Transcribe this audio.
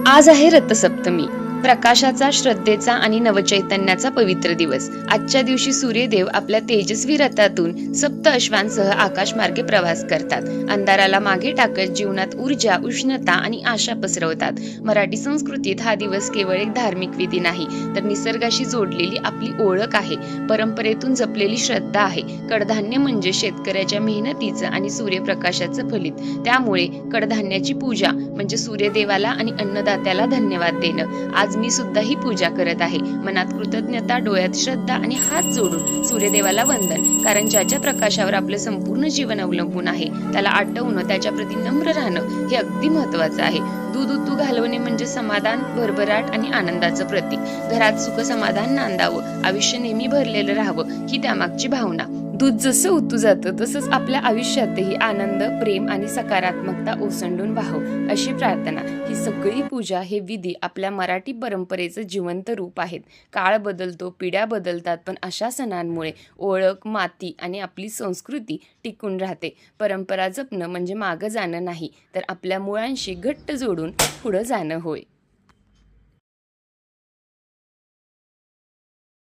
आज आहे रथसप्तमी, प्रकाशाचा, श्रद्धेचा आणि नवचैतन्याचा पवित्र दिवस। आजच्या दिवशी सूर्यदेव आपल्या तेजस्वी रथातून सप्त अश्वांसह आकाशमार्गे प्रवास करतात। अंधाराला मागे टाकत जीवनात ऊर्जा, उष्णता आणि आशा पसरवतात। मराठी संस्कृतीत हा दिवस केवळ एक धार्मिक विधी नाही, तर निसर्गाशी जोडलेली आपली ओळख आहे, परंपरेतून जपलेली श्रद्धा आहे। कडधान्य म्हणजे शेतकऱ्याच्या मेहनतीचं आणि सूर्यप्रकाशाचं फलित, त्यामुळे कडधान्याची पूजा म्हणजे सूर्यदेवाला आणि अन्नदात्याला धन्यवाद देणं। आज मी सुद्धा ही पूजा करत आहे, मनात कृतज्ञता, डोळ्यात श्रद्धा आणि हात जोडून सूर्यदेवाला वंदन। कारण ज्याच्या प्रकाशावर आपलं संपूर्ण जीवन अवलंबून आहे, त्याला आठवणं, त्याच्या प्रती नम्र राहणं हे अगदी महत्त्वाचं आहे। दूध उतू घालवणे म्हणजे समाधान, भरभराट आणि आनंदाचं प्रतीक। घरात सुख समाधान नांदावं, आयुष्य नेहमी भरलेलं राहावं ही त्यामागची भावना। दूध जसं उतू जातं तसंच आपल्या आयुष्यातही आनंद, प्रेम आणि सकारात्मकता ओसंडून वाहो अशी प्रार्थना। ही सगळी पूजा, हे विधी आपल्या मराठी परंपरेचं जिवंत रूप आहेत। काळ बदलतो, पिढ्या बदलतात, पण अशा सणांमुळे ओळख, माती आणि आपली संस्कृती टिकून राहते। परंपरा जपणं म्हणजे मागं जाणं नाही, तर आपल्या मुळांशी घट्ट जोडून पुढं जाणं होय।